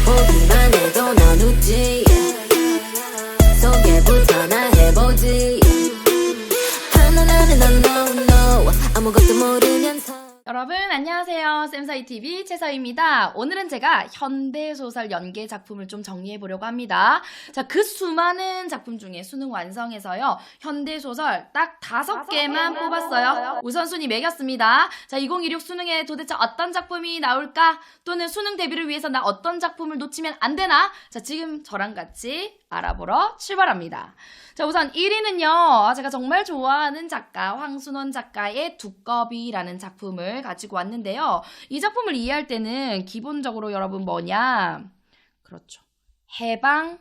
보기만 해도 넌 웃지 소개부터 나 해보지 하나나는 넌 no no 아무것도 모르면서. 여러분 안녕하세요. 쌤사이TV 최서희입니다. 오늘은 제가 현대소설 연계 작품을 좀 정리해보려고 합니다. 자, 그 수많은 작품 중에 수능 완성해서요 현대소설 딱 5개만 뽑았어요. 우선순위 매겼습니다. 자, 2016 수능에 도대체 어떤 작품이 나올까? 또는 수능 대비를 위해서 나 어떤 작품을 놓치면 안 되나? 자, 지금 저랑 같이 알아보러 출발합니다. 자, 우선 1위는요 제가 정말 좋아하는 작가 황순원 작가의 두꺼비라는 작품을 가지고 왔는데요. 이 작품을 이해할 때는 기본적으로 여러분 뭐냐? 그렇죠. 해방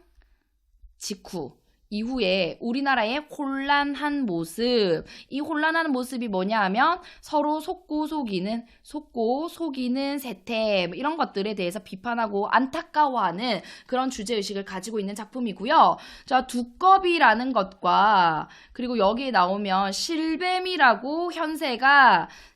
직후 이후에 우리나라의 혼란한 모습, 이 혼란한 모습이 뭐냐 하면 서로 속고 속이는 세태 이런 것들에 대해서 비판하고 안타까워하는 그런 주제의식을 가지고 있는 작품이고요. 자, 두꺼비라는 것과 그리고 여기에 나오면 실뱀이라고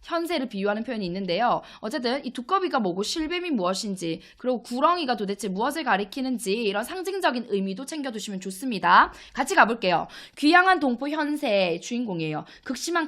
현세를 비유하는 표현이 있는데요. 어쨌든 이 두꺼비가 뭐고 실뱀이 무엇인지 그리고 구렁이가 도대체 무엇을 가리키는지 이런 상징적인 의미도 챙겨두시면 좋습니다. 같이 가볼게요. 귀양한 동포 현세 주인공이에요. 극심한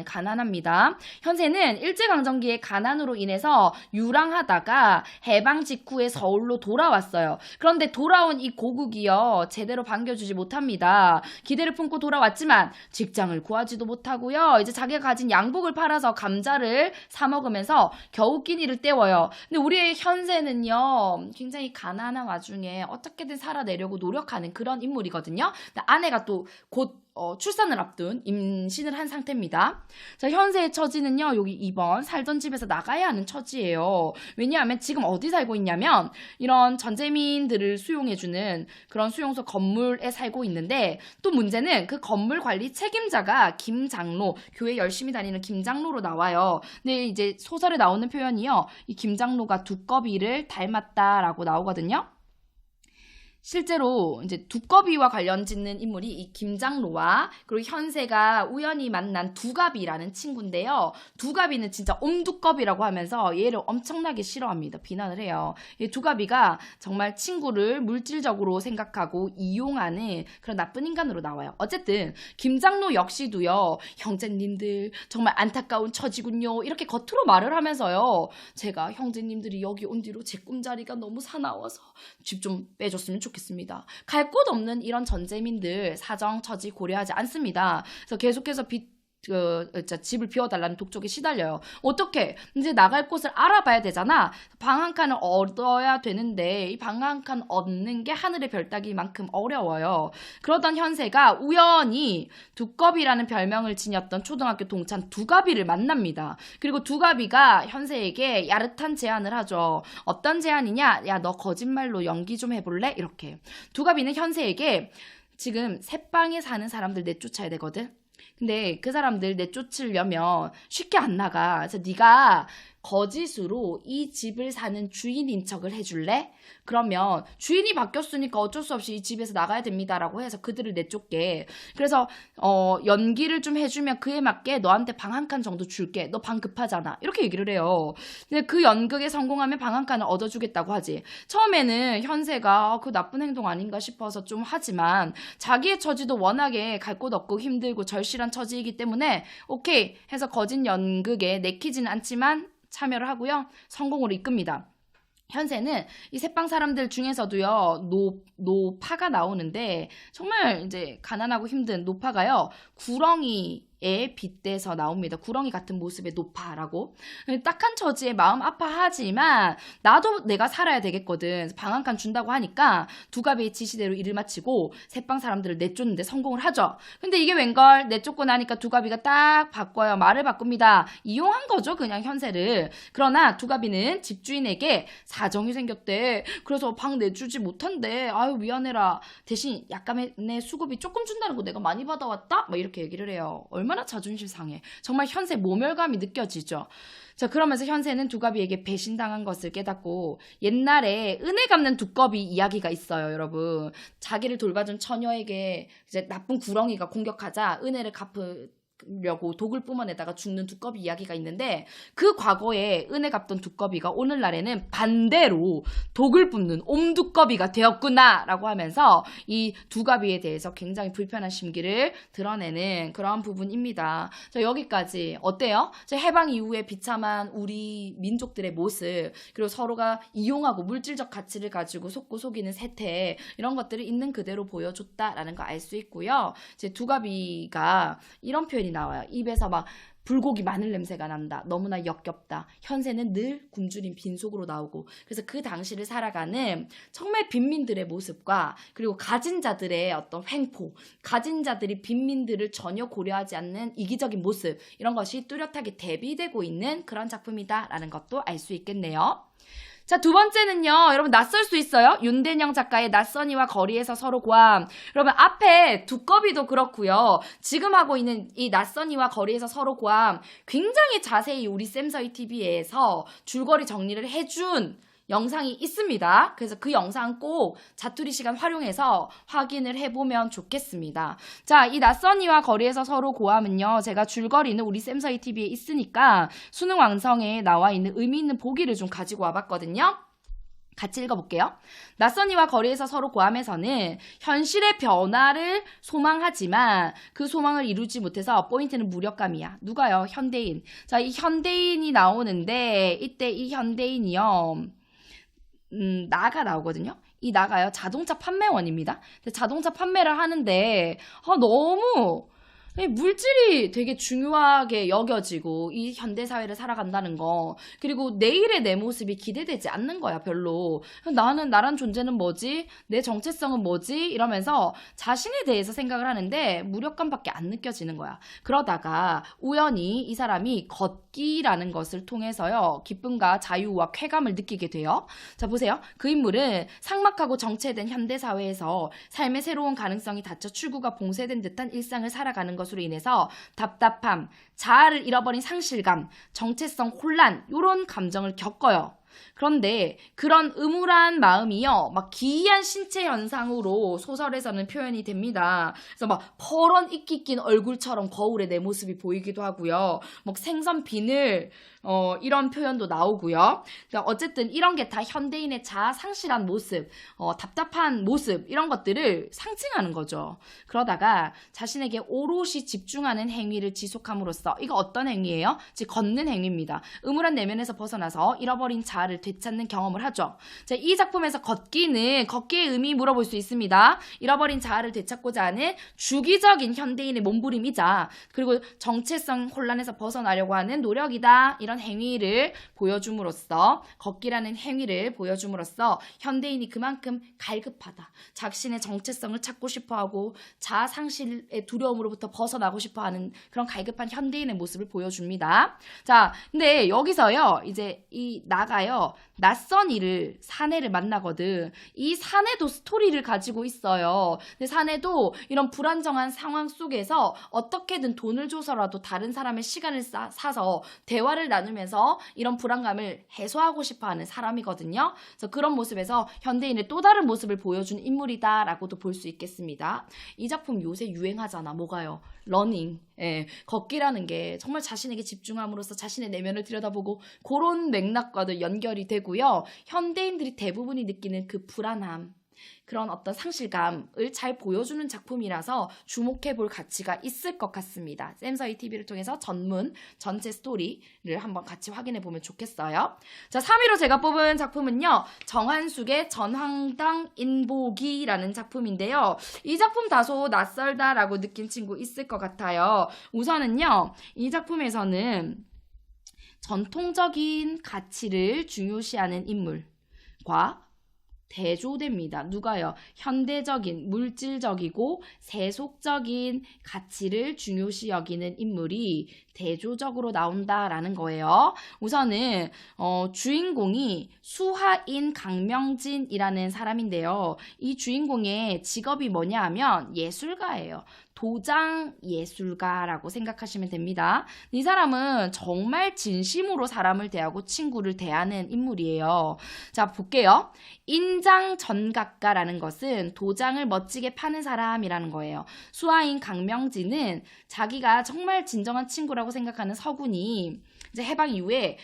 가난합니다. 현세는 일제강점기의 가난으로 인해서 유랑하다가 해방 직후에 서울로 돌아왔어요. 그런데 돌아온 이 고국이요 제대로 반겨주지 못합니다. 기대를 품고 돌아왔지만 직장을 구하지도 못하고요. 이제 자기가 가진 양복을 팔아서 감자를 사 먹으면서 겨우 끼니를 때워요. 근데 우리의 현세는요 굉장히 가난한 와중에 어떻게든 살아내려고 노력하는 그런 인물이거든요. 근데 아내가 또 곧 출산을 앞둔 임신을 한 상태입니다. 자, 현세의 처지는요 여기 2번 살던 집에서 나가야 하는 처지예요. 왜냐하면 지금 어디 살고 있냐면 이런 전재민들을 수용해주는 그런 수용소 건물에 살고 있는데 또 문제는 그 건물 관리 책임자가 김장로, 교회 열심히 다니는 김장로로 나와요. 근데 이제 소설에 나오는 표현이요 이 김장로가 두꺼비를 닮았다라고 나오거든요. 실제로 이제 두꺼비와 관련 짓는 인물이 이 김장로와 그리고 현세가 우연히 만난 두가비라는 친구인데요. 두가비는 진짜 옴두꺼비라고 하면서 얘를 엄청나게 싫어합니다. 비난을 해요. 이 두가비가 정말 친구를 물질적으로 생각하고 이용하는 그런 나쁜 인간으로 나와요. 어쨌든 김장로 역시도요. 형제님들 정말 안타까운 처지군요. 이렇게 겉으로 말을 하면서요. 제가 형제님들이 여기 온 뒤로 제 꿈자리가 너무 사나워서 집 좀 빼줬으면 좋겠습니다. 갈 곳 없는 이런 전재민들 사정, 처지 고려하지 않습니다. 그래서 계속해서 집을 비워달라는 독촉에 시달려요. 어떻게? 이제 나갈 곳을 알아봐야 되잖아. 방 한 칸을 얻어야 되는데 이 방 한 칸 얻는 게 하늘의 별 따기만큼 어려워요. 그러던 현세가 우연히 두꺼비라는 별명을 지녔던 초등학교 동창 두가비를 만납니다. 그리고 두가비가 현세에게 야릇한 제안을 하죠. 어떤 제안이냐? 야, 너 거짓말로 연기 좀 해볼래? 이렇게. 두가비는 현세에게 지금 새방에 사는 사람들 내쫓아야 되거든. 근데 그 사람들 내쫓으려면 쉽게 안 나가. 그래서 네가 거짓으로 이 집을 사는 주인인 척을 해줄래? 그러면 주인이 바뀌었으니까 어쩔 수 없이 이 집에서 나가야 됩니다라고 해서 그들을 내쫓게. 그래서 연기를 좀 해주면 그에 맞게 너한테 방 한 칸 정도 줄게. 너 방 급하잖아. 이렇게 얘기를 해요. 근데 그 연극에 성공하면 방 한 칸을 얻어주겠다고 하지. 처음에는 현세가 그 나쁜 행동 아닌가 싶어서 좀 하지만 자기의 처지도 워낙에 갈 곳 없고 힘들고 절실한 처지이기 때문에 오케이 해서 거짓 연극에 내키지는 않지만 참여를 하고요. 성공으로 이끕니다. 현세는 이 새빵 사람들 중에서도요, 노파가 나오는데, 정말 이제 가난하고 힘든 노파가요, 구렁이에 빗대서 나옵니다. 구렁이 같은 모습의 노파라고. 딱한 처지에 마음 아파하지만, 나도 내가 살아야 되겠거든. 방 한 칸 준다고 하니까, 두가비의 지시대로 일을 마치고, 새빵 사람들을 내쫓는데 성공을 하죠. 근데 이게 웬걸, 내쫓고 나니까 두가비가 딱 바꿔요. 말을 바꿉니다. 이용한 거죠, 그냥 현세를. 그러나 두가비는 집주인에게 사정이 생겼대. 그래서 방 내주지 못한대. 아유 미안해라. 대신 약간의 수급이 조금 준다는 거 내가 많이 받아왔다? 막 이렇게 얘기를 해요. 얼마나 자존심 상해. 정말 현세 모멸감이 느껴지죠. 자, 그러면서 현세는 두꺼비에게 배신당한 것을 깨닫고 옛날에 은혜 갚는 두꺼비 이야기가 있어요, 여러분. 자기를 돌봐준 처녀에게 이제 나쁜 구렁이가 공격하자 은혜를 려고 독을 뿜어내다가 죽는 두꺼비 이야기가 있는데 그 과거에 은혜 갚던 두꺼비가 오늘날에는 반대로 독을 뿜는 옴두꺼비가 되었구나 라고 하면서 이 두가비에 대해서 굉장히 불편한 심기를 드러내는 그러한 부분입니다. 자, 여기까지 어때요? 해방 이후에 비참한 우리 민족들의 모습, 그리고 서로가 이용하고 물질적 가치를 가지고 속고 속이는 세태, 이런 것들을 있는 그대로 보여줬다라는 거 알 수 있고요. 이제 두가비가 이런 표현이 나와요. 입에서 막 불고기 마늘 냄새가 난다. 너무나 역겹다. 현세는 늘 굶주린 빈속으로 나오고. 그래서 그 당시를 살아가는 정말 빈민들의 모습과 그리고 가진 자들의 어떤 횡포, 가진 자들이 빈민들을 전혀 고려하지 않는 이기적인 모습, 이런 것이 뚜렷하게 대비되고 있는 그런 작품이다라는 것도 알 수 있겠네요. 자, 두 번째는요, 여러분 낯설 수 있어요. 윤대영 작가의 낯선이와 거리에서 서로 고함. 여러분 앞에 두꺼비도 그렇고요. 지금 하고 있는 이 낯선이와 거리에서 서로 고함, 굉장히 자세히 우리 쌤서희 TV에서 줄거리 정리를 해준 영상이 있습니다. 그래서 그 영상 꼭 자투리 시간 활용해서 확인을 해보면 좋겠습니다. 자, 이 낯선이와 거리에서 서로 고함은요, 제가 줄거리는 우리 쌤서희 TV에 있으니까 수능 완성에 나와 있는 의미 있는 보기를 좀 가지고 와봤거든요. 같이 읽어볼게요. 낯선이와 거리에서 서로 고함에서는 현실의 변화를 소망하지만 그 소망을 이루지 못해서 포인트는 무력감이야. 누가요? 현대인. 자, 이 현대인이 나오는데 이때 이 현대인이요. 나가 나오거든요. 이 나가요. 자동차 판매원입니다. 자동차 판매를 하는데 너무 물질이 되게 중요하게 여겨지고 이 현대사회를 살아간다는 거, 그리고 내일의 내 모습이 기대되지 않는 거야. 별로. 나란 존재는 뭐지? 내 정체성은 뭐지? 이러면서 자신에 대해서 생각을 하는데 무력감밖에 안 느껴지는 거야. 그러다가 우연히 이 사람이 걷기라는 것을 통해서요, 기쁨과 자유와 쾌감을 느끼게 돼요. 자, 보세요. 그 인물은 삭막하고 정체된 현대사회에서 삶의 새로운 가능성이 닫혀 출구가 봉쇄된 듯한 일상을 살아가는 것으로 인해서 답답함, 자아를 잃어버린 상실감, 정체성 혼란, 이런 감정을 겪어요. 그런데 그런 음울한 마음이요, 막 기이한 신체 현상으로 소설에서는 표현이 됩니다. 그래서 막 퍼런 이끼 낀 얼굴처럼 거울에 내 모습이 보이기도 하고요. 막 생선 비늘, 이런 표현도 나오고요. 그러니까 어쨌든 이런 게 다 현대인의 자아 상실한 모습, 답답한 모습, 이런 것들을 상징하는 거죠. 그러다가 자신에게 오롯이 집중하는 행위를 지속함으로써, 이거 어떤 행위예요? 즉 걷는 행위입니다. 음울한 내면에서 벗어나서 잃어버린 자아를 되찾는 경험을 하죠. 자, 이 작품에서 걷기의 의미 물어볼 수 있습니다. 잃어버린 자아를 되찾고자 하는 주기적인 현대인의 몸부림이자, 그리고 정체성 혼란에서 벗어나려고 하는 노력이다. 이런 행위를 보여줌으로써, 걷기라는 행위를 보여줌으로써 현대인이 그만큼 갈급하다. 자신의 정체성을 찾고 싶어하고 자아 상실의 두려움으로부터 벗어나고 싶어하는 그런 갈급한 현대인의 모습을 보여줍니다. 자, 근데 여기서요, 이제 이 나가요, 낯선 이를, 사내를 만나거든. 이 사내도 스토리를 가지고 있어요. 근데 사내도 이런 불안정한 상황 속에서 어떻게든 돈을 줘서라도 다른 사람의 시간을 사서 대화를 나누면서 이런 불안감을 해소하고 싶어하는 사람이거든요. 그래서 그런 모습에서 현대인의 또 다른 모습을 보여준 인물이다라고도 볼 수 있겠습니다. 이 작품 요새 유행하잖아. 뭐가요? 러닝. 예, 걷기라는 게 정말 자신에게 집중함으로써 자신의 내면을 들여다보고 그런 맥락과도 연결이 되고요. 현대인들이 대부분이 느끼는 그 불안함, 그런 어떤 상실감을 잘 보여주는 작품이라서 주목해볼 가치가 있을 것 같습니다. 쌤서희 TV를 통해서 전체 스토리를 한번 같이 확인해보면 좋겠어요. 자, 3위로 제가 뽑은 작품은요, 정한숙의 전황당 인보기라는 작품인데요. 이 작품 다소 낯설다라고 느낀 친구 있을 것 같아요. 우선은요, 이 작품에서는 전통적인 가치를 중요시하는 인물과 대조됩니다. 누가요? 현대적인, 물질적이고 세속적인 가치를 중요시 여기는 인물이 대조적으로 나온다라는 거예요. 우선은 주인공이 수하인 강명진이라는 사람인데요. 이 주인공의 직업이 뭐냐 하면 예술가예요. 도장 예술가라고 생각하시면 됩니다. 이 사람은 정말 진심으로 사람을 대하고 친구를 대하는 인물이에요. 자, 볼게요. 인장 전각가라는 것은 도장을 멋지게 파는 사람이라는 거예요. 수아인 강명진은 자기가 정말 진정한 친구라고 생각하는 서군이 이제 해방 이후에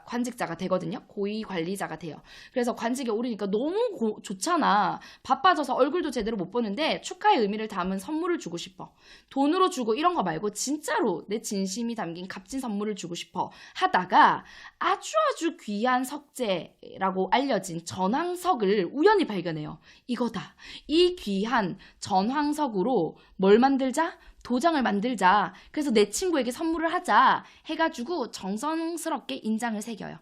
관직자가 되거든요. 고위관리자가 돼요. 그래서 관직에 오르니까 너무 좋잖아. 바빠져서 얼굴도 제대로 못 보는데 축하의 의미를 담은 선물을 주고 싶어. 돈으로 주고 이런 거 말고 진짜로 내 진심이 담긴 값진 선물을 주고 싶어 하다가 아주 귀한 석재라고 알려진 전황석을 우연히 발견해요. 이거다. 이 귀한 전황석으로 뭘 만들자? 도장을 만들자. 그래서 내 친구에게 선물을 하자 해가지고 정성스럽게 인장을 새겨요.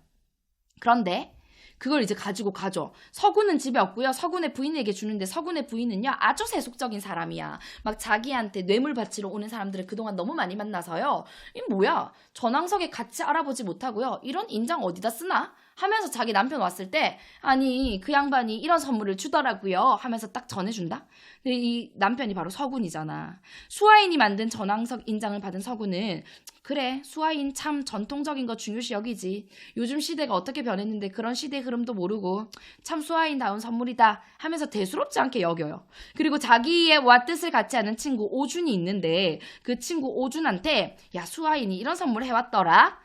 그런데 그걸 이제 가지고 가죠. 서군은 집에 없고요. 서군의 부인에게 주는데 서군의 부인은요. 아주 세속적인 사람이야. 막 자기한테 뇌물 바치러 오는 사람들을 그동안 너무 많이 만나서요. 이 뭐야? 전황석의 가치 알아보지 못하고요. 이런 인장 어디다 쓰나? 하면서 자기 남편 왔을 때 아니 그 양반이 이런 선물을 주더라고요 하면서 딱 전해준다. 근데 이 남편이 바로 서군이잖아. 수아인이 만든 전황석 인장을 받은 서군은 그래 수아인 참 전통적인 거 중요시 여기지. 요즘 시대가 어떻게 변했는데 그런 시대의 흐름도 모르고 참 수아인다운 선물이다 하면서 대수롭지 않게 여겨요. 그리고 자기와 뜻을 같이 하는 친구 오준이 있는데 그 친구 오준한테 야 수아인이 이런 선물 해왔더라.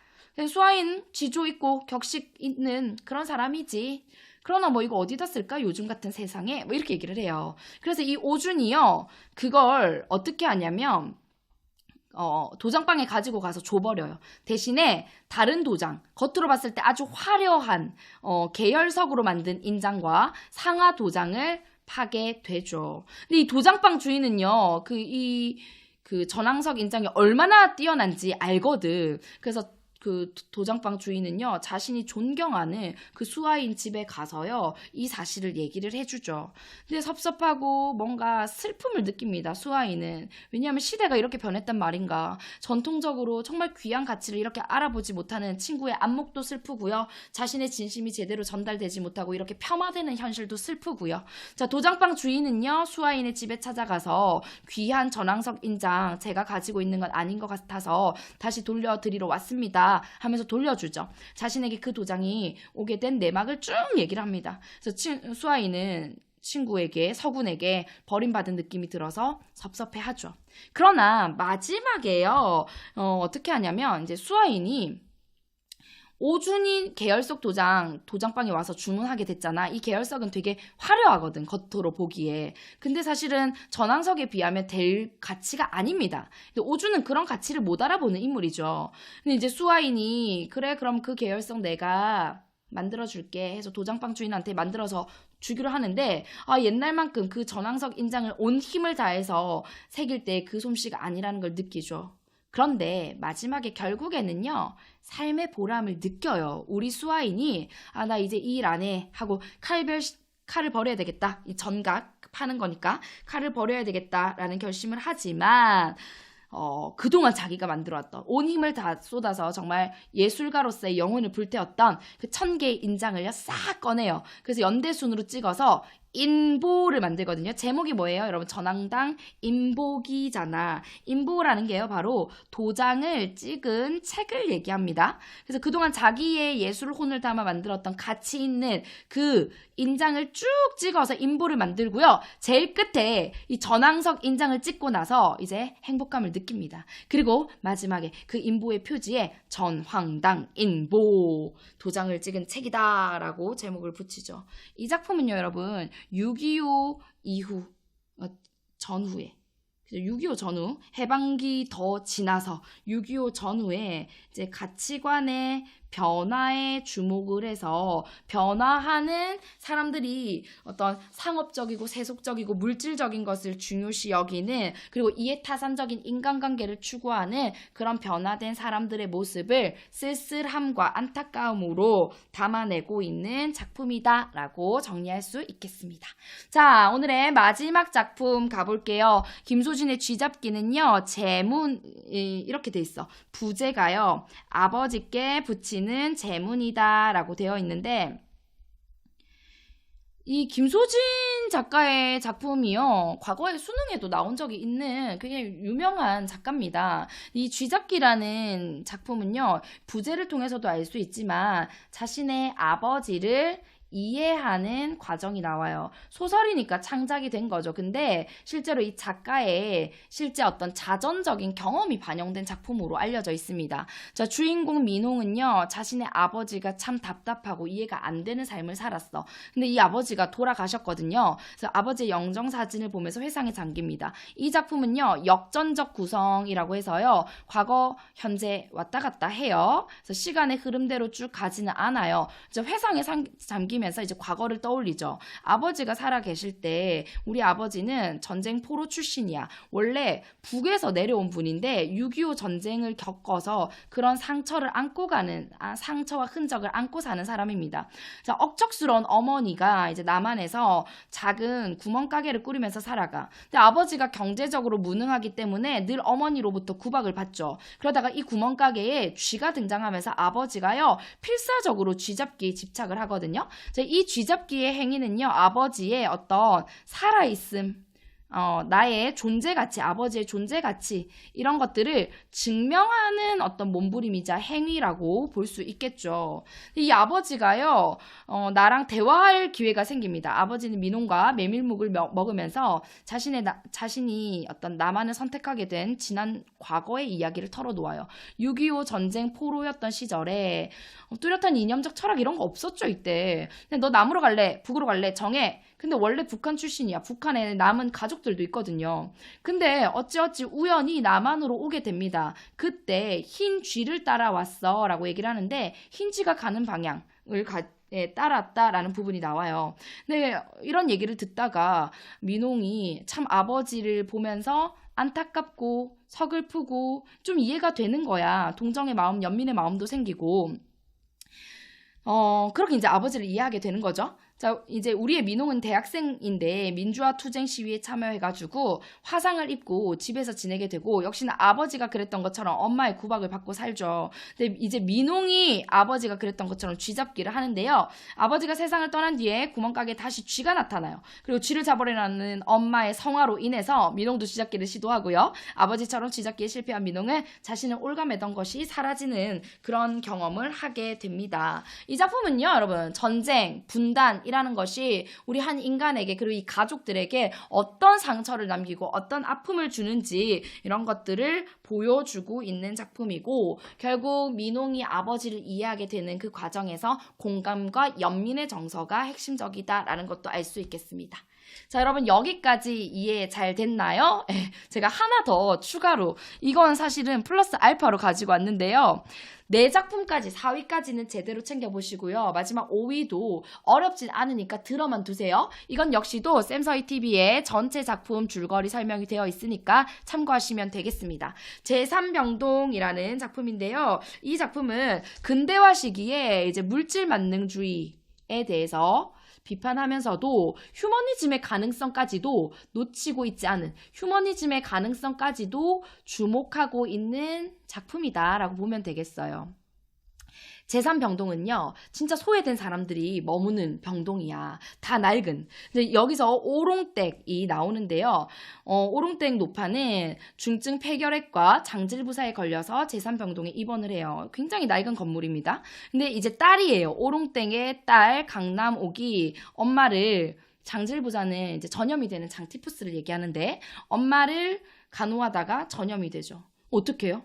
수아인 지조 있고 격식 있는 그런 사람이지. 그러나 뭐 이거 어디다 쓸까? 요즘 같은 세상에 뭐 이렇게 얘기를 해요. 그래서 이 오준이요. 그걸 어떻게 하냐면 도장방에 가지고 가서 줘버려요. 대신에 다른 도장, 겉으로 봤을 때 아주 화려한 계열석으로 만든 인장과 상하 도장을 파게 되죠. 근데 이 도장방 주인은요. 그 전황석 인장이 얼마나 뛰어난지 알거든. 그래서 그 도장방 주인은요 자신이 존경하는 그 수아인 집에 가서요 이 사실을 얘기를 해주죠. 근데 섭섭하고 뭔가 슬픔을 느낍니다. 수아인은. 왜냐하면 시대가 이렇게 변했단 말인가. 전통적으로 정말 귀한 가치를 이렇게 알아보지 못하는 친구의 안목도 슬프고요. 자신의 진심이 제대로 전달되지 못하고 이렇게 폄하되는 현실도 슬프고요. 자, 도장방 주인은요 수아인의 집에 찾아가서 귀한 전황석 인장 제가 가지고 있는 건 아닌 것 같아서 다시 돌려드리러 왔습니다 하면서 돌려주죠. 자신에게 그 도장이 오게 된 내막을 쭉 얘기를 합니다. 그래서 수아인은 친구에게 서군에게 버림받은 느낌이 들어서 섭섭해하죠. 그러나 마지막에요 어떻게 하냐면 이제 수아인이 오준이 계열석 도장방에 와서 주문하게 됐잖아. 이 계열석은 되게 화려하거든, 겉으로 보기에. 근데 사실은 전황석에 비하면 될 가치가 아닙니다. 근데 오준은 그런 가치를 못 알아보는 인물이죠. 근데 이제 수아인이 그래 그럼 그 계열석 내가 만들어줄게 해서 도장방 주인한테 만들어서 주기로 하는데 옛날만큼 그 전황석 인장을 온 힘을 다해서 새길 때 그 솜씨가 아니라는 걸 느끼죠. 그런데 마지막에 결국에는요 삶의 보람을 느껴요. 우리 수아인이 나 이제 이 일 안 해 하고 칼을 버려야 되겠다. 이 전각 파는 거니까 칼을 버려야 되겠다라는 결심을 하지만 그동안 자기가 만들어왔던 온 힘을 다 쏟아서 정말 예술가로서의 영혼을 불태웠던 그 1000개의 인장을요 싹 꺼내요. 그래서 연대순으로 찍어서 인보를 만들거든요. 제목이 뭐예요? 여러분 전황당 인보기잖아. 인보라는 게요 바로 도장을 찍은 책을 얘기합니다. 그래서 그동안 자기의 예술혼을 담아 만들었던 가치 있는 그 인장을 쭉 찍어서 인보를 만들고요. 제일 끝에 이 전황석 인장을 찍고 나서 이제 행복감을 느낍니다. 그리고 마지막에 그 인보의 표지에 전황당 인보 도장을 찍은 책이다 라고 제목을 붙이죠. 이 작품은요 여러분 6.25 이후 전후에 6.25 전후 해방기 더 지나서 6.25 전후에 이제 가치관의 변화에 주목을 해서 변화하는 사람들이 어떤 상업적이고 세속적이고 물질적인 것을 중요시 여기는 그리고 이해타산적인 인간관계를 추구하는 그런 변화된 사람들의 모습을 쓸쓸함과 안타까움으로 담아내고 있는 작품이다라고 정리할 수 있겠습니다. 자, 오늘의 마지막 작품 가볼게요. 김소진의 쥐잡기는요. 제문이 이렇게 돼 있어. 부제가요. 아버지께 붙이는 제문이다 라고 되어 있는데 이 김소진 작가의 작품이요. 과거에 수능에도 나온 적이 있는 굉장히 유명한 작가입니다. 이 쥐잡기라는 작품은요. 부제를 통해서도 알 수 있지만 자신의 아버지를 이해하는 과정이 나와요. 소설이니까 창작이 된 거죠. 근데 실제로 이 작가의 실제 어떤 자전적인 경험이 반영된 작품으로 알려져 있습니다. 자, 주인공 민홍은요, 자신의 아버지가 참 답답하고 이해가 안 되는 삶을 살았어. 근데 이 아버지가 돌아가셨거든요. 그래서 아버지의 영정 사진을 보면서 회상에 잠깁니다. 이 작품은요, 역전적 구성이라고 해서요, 과거, 현재 왔다 갔다 해요. 그래서 시간의 흐름대로 쭉 가지는 않아요. 이제 회상에 잠기면서 이제 과거를 떠올리죠. 아버지가 살아 계실 때 우리 아버지는 전쟁 포로 출신이야. 원래 북에서 내려온 분인데 6.25 전쟁을 겪어서 그런 상처를 안고 가는 상처와 흔적을 안고 사는 사람입니다. 자, 억척스러운 어머니가 이제 남한에서 작은 구멍가게를 꾸리면서 살아가. 근데 아버지가 경제적으로 무능하기 때문에 늘 어머니로부터 구박을 받죠. 그러다가 이 구멍가게에 쥐가 등장하면서 아버지가요, 필사적으로 쥐잡기에 집착을 하거든요. 이 쥐잡기의 행위는요, 아버지의 어떤 살아있음, 나의 존재가치, 아버지의 존재가치, 이런 것들을 증명하는 어떤 몸부림이자 행위라고 볼 수 있겠죠. 이 아버지가요, 나랑 대화할 기회가 생깁니다. 아버지는 민홍과 메밀묵을 먹으면서 자신이 어떤 나만을 선택하게 된 지난 과거의 이야기를 털어놓아요. 6.25 전쟁 포로였던 시절에 뚜렷한 이념적 철학 이런 거 없었죠, 이때. 근데 너 남으로 갈래? 북으로 갈래? 정해. 근데 원래 북한 출신이야. 북한에 남은 가족들도 있거든요. 근데 어찌어찌 우연히 남한으로 오게 됩니다. 그때 흰 쥐를 따라왔어 라고 얘기를 하는데 흰 쥐가 가는 방향을 따랐다라는 부분이 나와요. 근데 이런 얘기를 듣다가 민홍이 참 아버지를 보면서 안타깝고 서글프고 좀 이해가 되는 거야. 동정의 마음, 연민의 마음도 생기고 그렇게 이제 아버지를 이해하게 되는 거죠. 자, 이제 우리의 민홍은 대학생인데 민주화 투쟁 시위에 참여해가지고 화상을 입고 집에서 지내게 되고 역시나 아버지가 그랬던 것처럼 엄마의 구박을 받고 살죠. 근데 이제 민홍이 아버지가 그랬던 것처럼 쥐잡기를 하는데요. 아버지가 세상을 떠난 뒤에 구멍가게에 다시 쥐가 나타나요. 그리고 쥐를 잡으려는 엄마의 성화로 인해서 민홍도 쥐잡기를 시도하고요. 아버지처럼 쥐잡기에 실패한 민홍은 자신을 옭아매던 것이 사라지는 그런 경험을 하게 됩니다. 이 작품은요, 여러분, 전쟁, 분단, 이라는 것이 우리 한 인간에게 그리고 이 가족들에게 어떤 상처를 남기고 어떤 아픔을 주는지 이런 것들을 보여주고 있는 작품이고 결국 민홍이 아버지를 이해하게 되는 그 과정에서 공감과 연민의 정서가 핵심적이다라는 것도 알 수 있겠습니다. 자, 여러분 여기까지 이해 잘 됐나요? 제가 하나 더 추가로 이건 사실은 플러스 알파로 가지고 왔는데요. 4작품까지 4위까지는 제대로 챙겨보시고요. 마지막 5위도 어렵진 않으니까 들어만 두세요. 이건 역시도 쌤서희TV에 전체 작품 줄거리 설명이 되어 있으니까 참고하시면 되겠습니다. 제3병동이라는 작품인데요. 이 작품은 근대화 시기에 이제 물질 만능주의에 대해서 비판하면서도 휴머니즘의 가능성까지도 놓치고 있지 않은 휴머니즘의 가능성까지도 주목하고 있는 작품이다라고 보면 되겠어요. 제3병동은요, 진짜 소외된 사람들이 머무는 병동이야. 다 낡은. 근데 여기서 오롱댁이 나오는데요. 오롱댁 노파는 중증 폐결핵과 장질부사에 걸려서 제3병동에 입원을 해요. 굉장히 낡은 건물입니다. 근데 이제 딸이에요. 오롱댁의 딸 강남옥이 엄마를 장질부사는 이제 전염이 되는 장티푸스를 얘기하는데 엄마를 간호하다가 전염이 되죠. 어떻게 해요?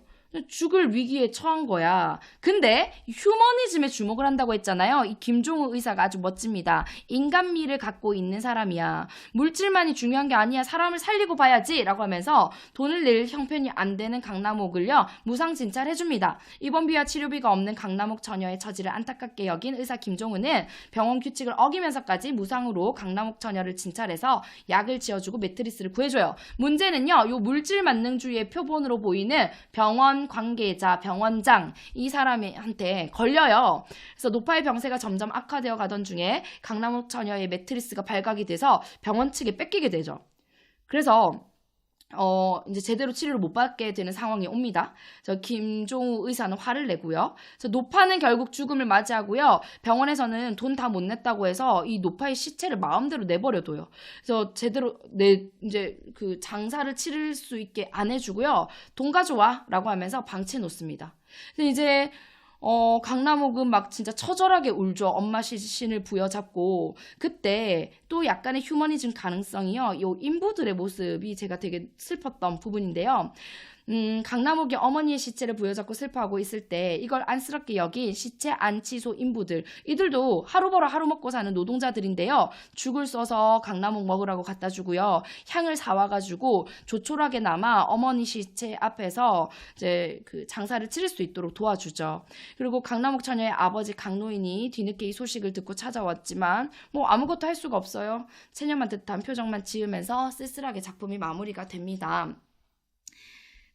죽을 위기에 처한 거야. 근데 휴머니즘에 주목을 한다고 했잖아요. 이 김종우 의사가 아주 멋집니다. 인간미를 갖고 있는 사람이야. 물질만이 중요한 게 아니야. 사람을 살리고 봐야지 라고 하면서 돈을 낼 형편이 안 되는 강남옥을요, 무상 진찰해줍니다. 입원비와 치료비가 없는 강남옥 처녀의 처지를 안타깝게 여긴 의사 김종우는 병원 규칙을 어기면서까지 무상으로 강남옥 처녀를 진찰해서 약을 지어주고 매트리스를 구해줘요. 문제는요, 요 물질 만능주의의 표본으로 보이는 병원 관계자, 병원장, 이 사람한테 걸려요. 그래서 노파의 병세가 점점 악화되어 가던 중에 강남옥 처녀의 매트리스가 발각이 돼서 병원 측에 뺏기게 되죠. 그래서 이제 제대로 치료를 못 받게 되는 상황이 옵니다. 김종우 의사는 화를 내고요. 노파는 결국 죽음을 맞이하고요. 병원에서는 돈 다 못 냈다고 해서 이 노파의 시체를 마음대로 내버려둬요. 그래서 제대로 이제 그 장사를 치를 수 있게 안 해주고요. 돈 가져와라고 하면서 방치해 놓습니다. 근데 이제 강남옥은 막 진짜 처절하게 울죠. 엄마 시신을 부여잡고. 그때 또 약간의 휴머니즘 가능성이요. 요 인부들의 모습이 제가 되게 슬펐던 부분인데요. 강남옥이 어머니의 시체를 부여잡고 슬퍼하고 있을 때 이걸 안쓰럽게 여긴 시체 안치소 인부들, 이들도 하루 벌어 하루 먹고 사는 노동자들인데요. 죽을 써서 강남옥 먹으라고 갖다 주고요. 향을 사와가지고 조촐하게나마 어머니 시체 앞에서 이제 그 장사를 치를 수 있도록 도와주죠. 그리고 강남옥 처녀의 아버지 강노인이 뒤늦게 이 소식을 듣고 찾아왔지만 뭐 아무것도 할 수가 없어요. 체념한 듯한 표정만 지으면서 쓸쓸하게 작품이 마무리가 됩니다.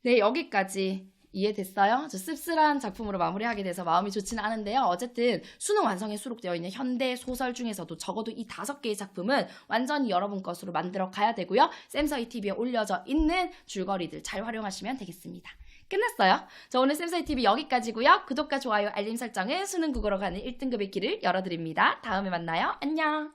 네, 여기까지 이해됐어요? 저 씁쓸한 작품으로 마무리하게 돼서 마음이 좋지는 않은데요. 어쨌든 수능 완성에 수록되어 있는 현대 소설 중에서도 적어도 이 5개의 작품은 완전히 여러분 것으로 만들어 가야 되고요. 쌤서희 TV에 올려져 있는 줄거리들 잘 활용하시면 되겠습니다. 끝났어요. 저 오늘 쌤서희 TV 여기까지고요. 구독과 좋아요, 알림 설정은 수능 국어로 가는 1등급의 길을 열어드립니다. 다음에 만나요. 안녕.